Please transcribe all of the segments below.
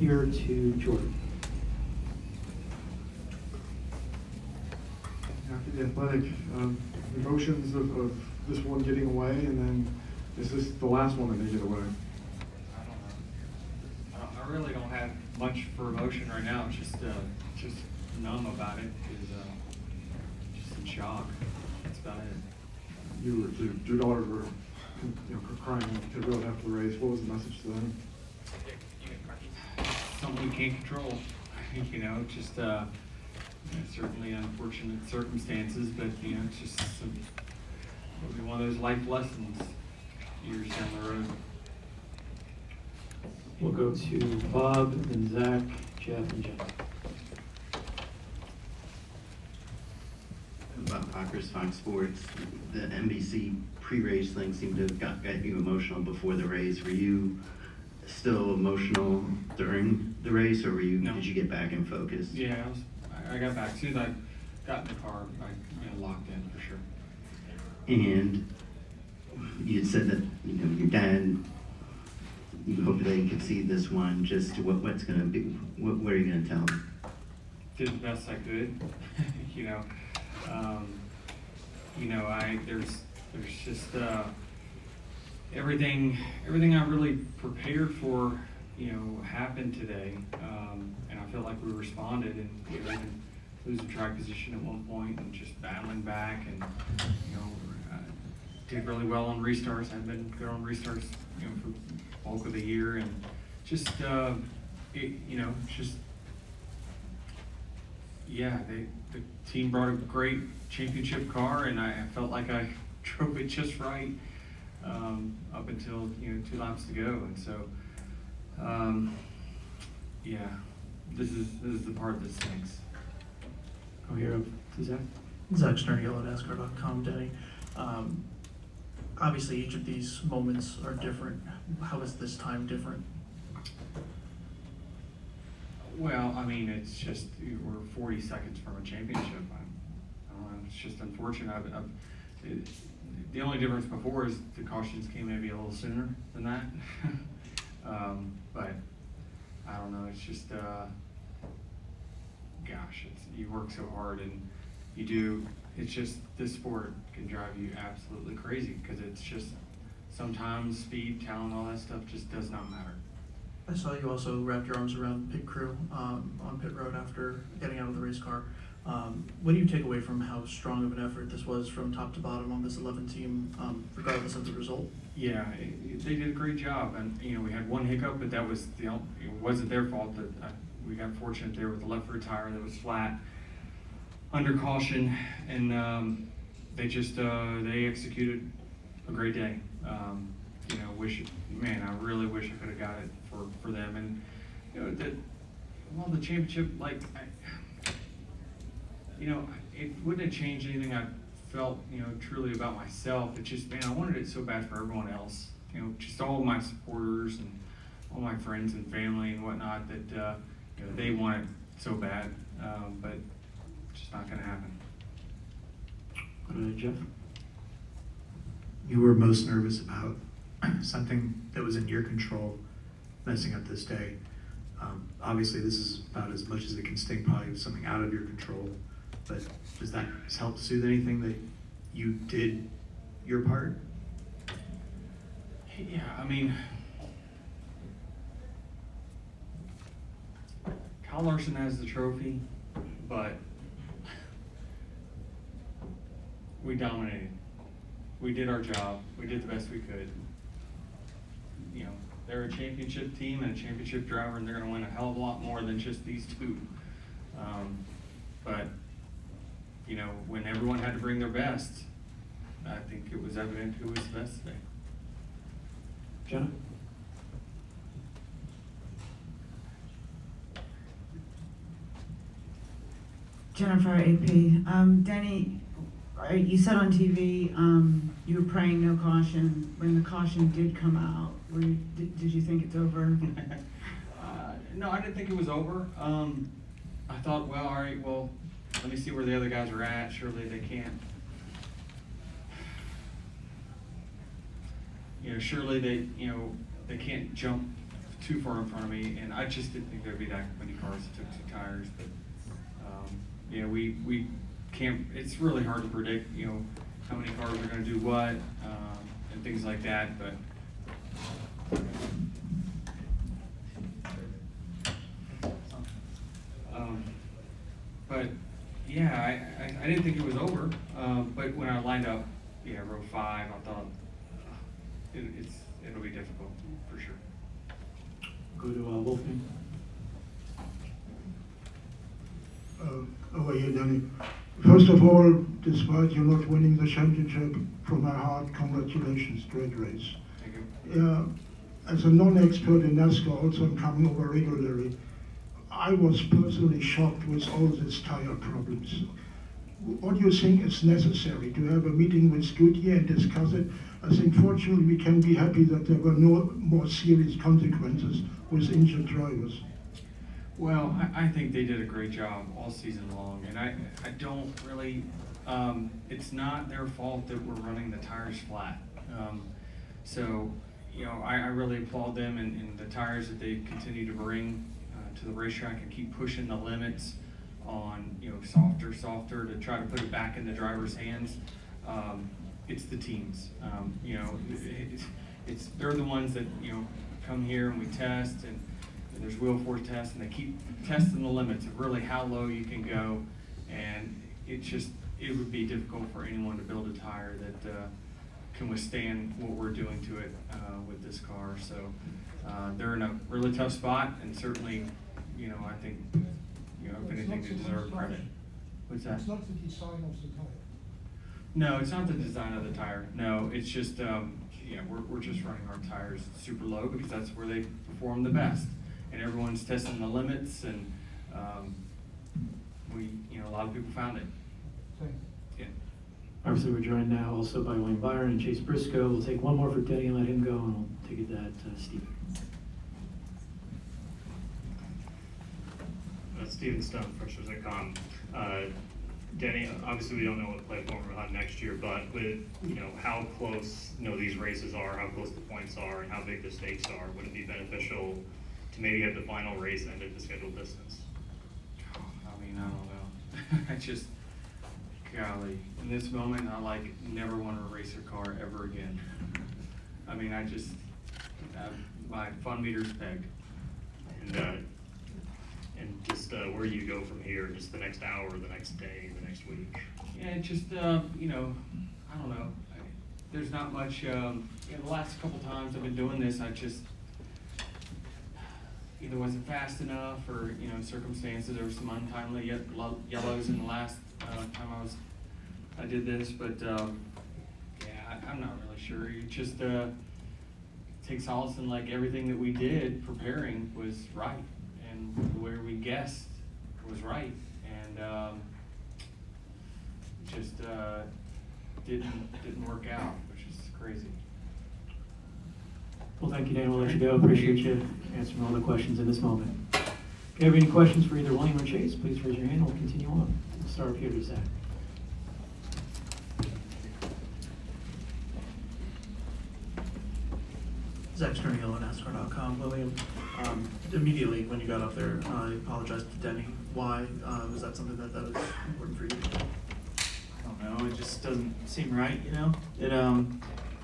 here to Jordan. After the Athletic, emotions of this one getting away, and then is this the last one that may get away? I don't know. I really don't have much for emotion right now. Just numb about it. Just in shock. That's about it. Your daughters were, crying to really after the race. What was the message to them? Something you can't control. Just certainly unfortunate circumstances, but it's just probably one of those life lessons years down the road. We'll go to Bob, then Zach, Jeff, and Jeff. Bob Cockers, Fox Sports. The NBC pre-race thing seemed to have got you emotional before the race. Were you still emotional during the race, or No. did you get back in focus? Yeah, I got back. As soon as I got in the car, I locked in for sure. And you had said that your dad, you hope they could see this one. Just what's going to be, what are you going to tell them? Did the best I could. There's just everything I really prepared for, happened today, and I felt like we responded, and even losing track position at one point and just battling back, and did really well on restarts. I've been good on restarts, for bulk of the year, and just the team brought a great championship car, and I felt like I drove it just right up until 2 laps to go, and so this is the part that stinks. Go here to Zach. Zach Sterngill at NASCAR.com, Denny. Obviously, each of these moments are different. How is this time different? Well, it's just we're 40 seconds from a championship. I don't know. It's just unfortunate. The only difference before is the cautions came maybe a little sooner than that. But I don't know. It's just, you work so hard, and you do. It's just this sport can drive you absolutely crazy, because it's just sometimes speed, talent, all that stuff just does not matter. I saw you also wrapped your arms around pit crew on pit road after getting out of the race car. What do you take away from how strong of an effort this was from top to bottom on this 11 team, regardless of the result? Yeah, they did a great job, and we had one hiccup, but that was it wasn't their fault. That we got fortunate there with the left rear tire that was flat under caution, and they just they executed a great day. I really wish I could have got it for them, and the championship, it wouldn't have changed anything I felt, truly about myself. It's just, I wanted it so bad for everyone else. Just all of my supporters and all my friends and family and whatnot that, they want it so bad, but it's just not going to happen. Jeff? You were most nervous about something that was in your control messing up this day. Obviously, this is about as much as it can sting, probably with something out of your control. But does that help soothe anything that you did your part? Yeah, Kyle Larson has the trophy, but we dominated. We did our job. We did the best we could. They're a championship team and a championship driver, and they're going to win a hell of a lot more than just these two. But when everyone had to bring their best, I think it was evident who was the best today. Jenna? Jennifer, AP. Denny, you said on TV you were praying no caution. When the caution did come out, did you think it's over? No, I didn't think it was over. I thought, well, all right, well, let me see where the other guys are at. Surely they can't. Surely they can't jump too far in front of me, and I just didn't think there'd be that many cars that took 2 tires. But yeah, we can't. It's really hard to predict, you know, how many cars are going to do what and things like that. But yeah, I didn't think it was over. But when I lined up, yeah, row 5, I thought it'll be difficult for sure. Go to Wolfgang. Over here, Danny. First of all, despite you not winning the championship, from my heart, congratulations, great race. Thank you. As a non-expert in NASCAR, also I'm coming over regularly, I was personally shocked with all these tire problems. What do you think is necessary? To have a meeting with Goodyear and discuss it? I think fortunately we can be happy that there were no more serious consequences with injured drivers. Well, I think they did a great job all season long, and I don't really, it's not their fault that we're running the tires flat. So, you know, I really applaud them and the tires that they continue to bring to the racetrack and keep pushing the limits on, you know, softer to try to put it back in the driver's hands. It's the teams, you know, they're the ones that, you know, come here and we test and there's wheel force tests, and they keep testing the limits of really how low you can go, and it would be difficult for anyone to build a tire that can withstand what we're doing to it with this car. So they're in a really tough spot, and certainly, you know, I think, you know, if anything, they deserve credit. What's that? It's not the design of the tire. No, it's not the design of the tire. No, it's just, yeah, we're just running our tires super low because that's where they perform the best. And everyone's testing the limits, and you know, a lot of people found it. Thank you. Yeah. Obviously, we're joined now also by Byron and Chase Briscoe. We'll take one more for Denny and let him go, and we'll take it that Steve. Steven Stone, Freshers.com. Denny, obviously we don't know what platform we'll have next year, but with, you know, how close, you know, these races are, how close the points are, and how big the stakes are, would it be beneficial to maybe have the final race end at the scheduled distance? I mean, I don't know. I just, golly, in this moment, I never want to race a car ever again. I mean, my fun meter's pegged. And just where you go from here, just the next hour, the next day, the next week? Yeah, just, you know, I don't know. There's not much, you know, the last couple times I've been doing this, I just either wasn't fast enough or, you know, circumstances. There were some untimely yellows in the last time I did this, but yeah, I'm not really sure. You just take solace in like everything that we did preparing was right, and where we guessed was right, and just didn't work out, which is crazy. Well, thank you, Dan. We'll let you go. Appreciate you answering all the questions in this moment. If you have any questions for either William or Chase, please raise your hand. We'll continue on. We'll start up here to Zach. Zach Sternillo, NASCAR.com. William, immediately when you got up there, I apologized to Denny. Why? Was that something that was important for you? I don't know, it just doesn't seem right, you know?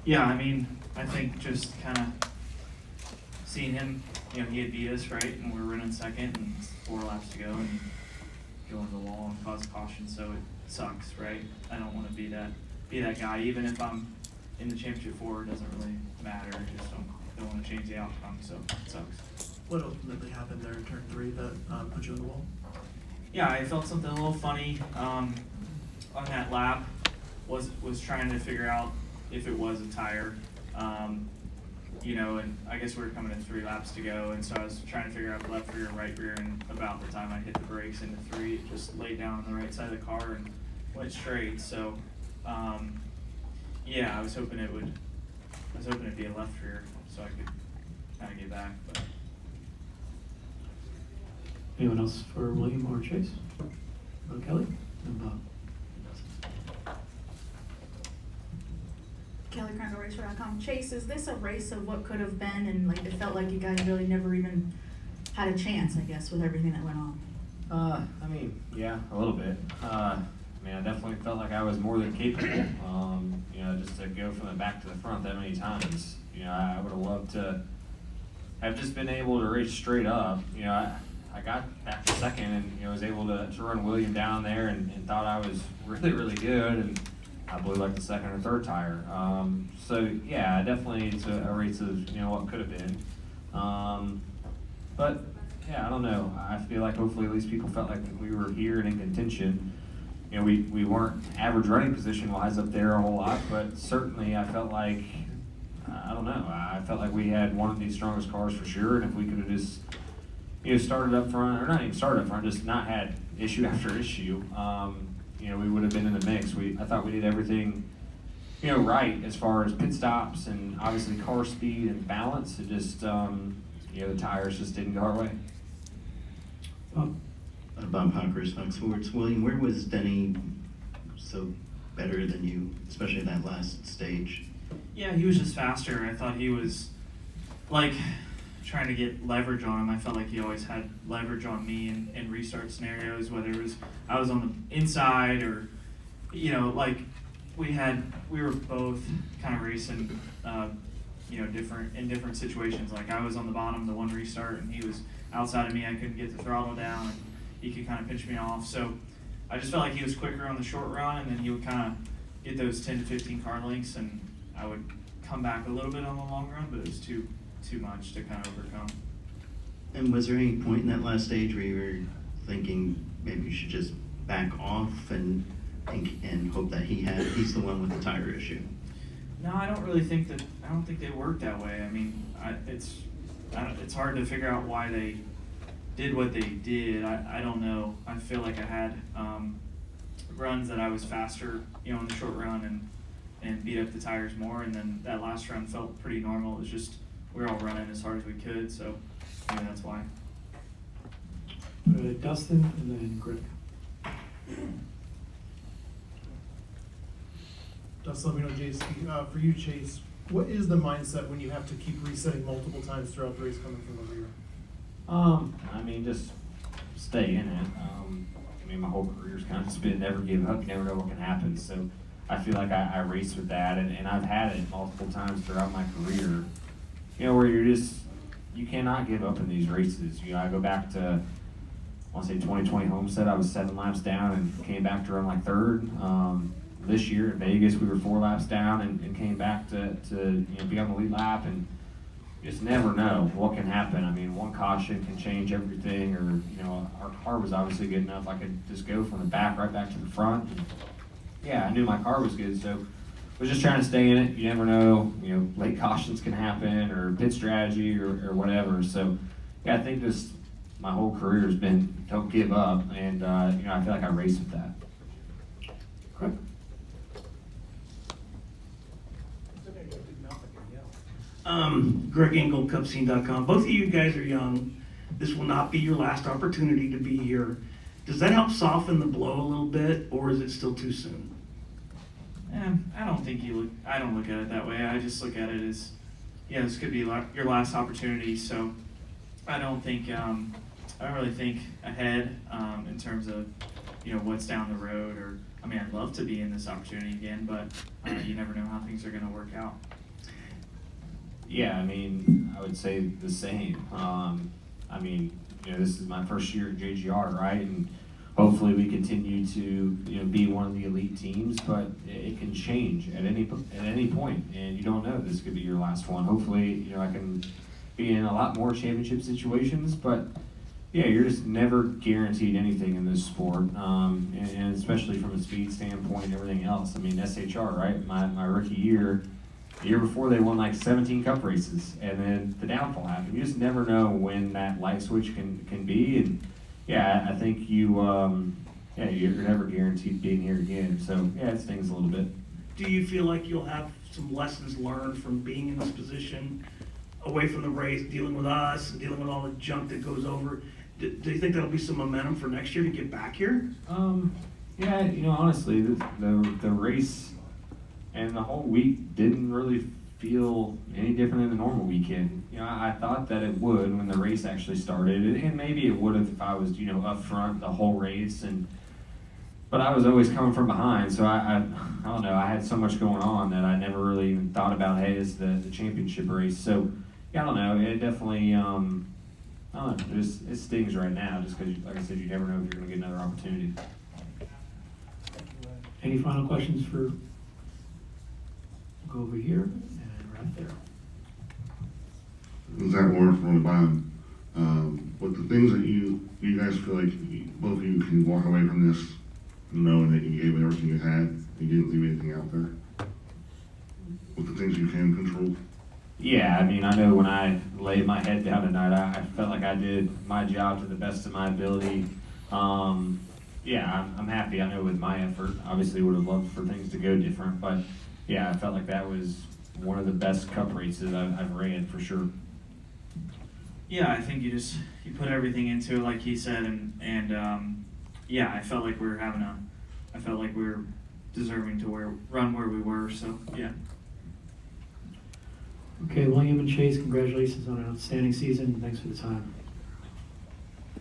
Yeah, I mean, I think just kind of seeing him, you know, he had beat us, right? And we were running second and 4 laps to go and go into the wall and cause caution, so it sucks, right? I don't want to be that guy, even if I'm in the championship 4, it doesn't really matter. I just don't want to change the outcome, so it sucks. What ultimately happened there in turn 3 that put you on the wall? Yeah, I felt something a little funny on that lap. Was trying to figure out if it was a tire, you know, and I guess we were coming in 3 laps to go, and so I was trying to figure out left rear, right rear, and about the time I hit the brakes into 3, it just laid down on the right side of the car and went straight. So, yeah, I was hoping it'd be a left rear so I could kind of get back, but. Anyone else for William or Chase? Kelly and Bob. Kelly Crandall Racer.com. Chase, is this a race of what could have been, and like it felt like you guys really never even had a chance, I guess, with everything that went on? I mean, yeah, a little bit. I mean, I definitely felt like I was more than capable. You know, just to go from the back to the front that many times. You know, I would have loved to have just been able to race straight up. You know, I got back to second and, you know, was able to run William down there and thought I was really, really good. And I blew like the second or third tire. So yeah, definitely it's a race of, you know, what could have been. But yeah, I don't know. I feel like hopefully at least people felt like we were here and in contention. You know, we weren't average running position wise up there a whole lot, but certainly I felt like, I don't know, I felt like we had one of the strongest cars for sure. And if we could have just, you know, started up front, or not even started up front, just not had issue after issue, you know, we would have been in the mix. I thought we did everything, you know, right as far as pit stops and obviously car speed and balance. It just, you know, the tires just didn't go our way. Bob Hawkers, Fox Sports. William, where was Denny so better than you, especially that last stage? Yeah, he was just faster. I thought he was like trying to get leverage on him. I felt like he always had leverage on me in restart scenarios, whether it was I was on the inside or, you know, like we were both kind of racing, you know, in different situations. Like I was on the bottom, the one restart, and he was outside of me. I couldn't get the throttle down, and he could kind of pinch me off. So I just felt like he was quicker on the short run, and then he would kind of get those 10 to 15 car lengths, and I would come back a little bit on the long run, but it was too much to kind of overcome. And was there any point in that last stage where you were thinking maybe you should just back off and hope that he's the one with the tire issue? No, I don't think they work that way. I mean, it's hard to figure out why they did what they did. I don't know. I feel like I had runs that I was faster, you know, on the short run and beat up the tires more, and then that last run felt pretty normal. It was just we were all running as hard as we could, so maybe that's why. Dustin and then Greg. Dustin, let me know, JC. For you, Chase, what is the mindset when you have to keep resetting multiple times throughout the race coming from the rear? I mean, just stay in it. I mean, my whole career's kind of just been never give up. You never know what can happen. So I feel like I race with that, and I've had it multiple times throughout my career. You know, where you cannot give up in these races. You know, I go back to, I want to say 2020 Homestead, I was 7 laps down and came back to run like third. This year at Vegas, we were 4 laps down and came back to you know, be on the lead lap, and you just never know what can happen. I mean, one caution can change everything, or, you know, our car was obviously good enough. I could just go from the back right back to the front. And yeah, I knew my car was good, so I was just trying to stay in it. You never know, you know, late cautions can happen, or pit strategy, or whatever. So yeah, I think just my whole career has been don't give up, and you know, I feel like I race with that. Correct. Greg Engel, Cubscene.com. Both of you guys are young. This will not be your last opportunity to be here. Does that help soften the blow a little bit, or is it still too soon? I don't look at it that way. I just look at it as, yeah, this could be your last opportunity. So I don't really think ahead in terms of, you know, what's down the road. Or, I mean, I'd love to be in this opportunity again, but you never know how things are going to work out. Yeah, I mean, I would say the same. I mean, you know, this is my first year at JGR, right? And hopefully we continue to, you know, be one of the elite teams, but it can change at any point, and you don't know. This could be your last one. Hopefully, you know, I can be in a lot more championship situations, but yeah, you're just never guaranteed anything in this sport, and especially from a speed standpoint and everything else. I mean, SHR, right? My rookie year, the year before, they won like 17 cup races, and then the downfall happened. You just never know when that light switch can be, and yeah, I think you're never guaranteed being here again. So yeah, it stings a little bit. Do you feel like you'll have some lessons learned from being in this position, away from the race, dealing with us and dealing with all the junk that goes over? Do you think that'll be some momentum for next year to get back here? Yeah, you know, honestly, the race and the whole week didn't really feel any different than the normal weekend. You know, I thought that it would when the race actually started, and maybe it would have if I was, you know, up front the whole race. But I was always coming from behind, so I don't know. I had so much going on that I never really even thought about, hey, it's the championship race. So yeah, I don't know. It definitely, I don't know. It stings right now, just because, like I said, you never know if you're going to get another opportunity. Any final questions for? Go over here and right there. Zach Warren from Byron. What the things that you guys feel like both of you can walk away from this knowing that you gave it everything you had and you didn't leave anything out there? What the things you can control? Yeah, I mean, I know when I laid my head down tonight, I felt like I did my job to the best of my ability. Yeah, I'm happy. I know with my effort, obviously would have loved for things to go different, but yeah, I felt like that was one of the best cup races I've ran for sure. Yeah, I think you put everything into it, like he said, and yeah, I felt like we were deserving to run where we were. So yeah. Okay, William and Chase, congratulations on an outstanding season. Thanks for the time.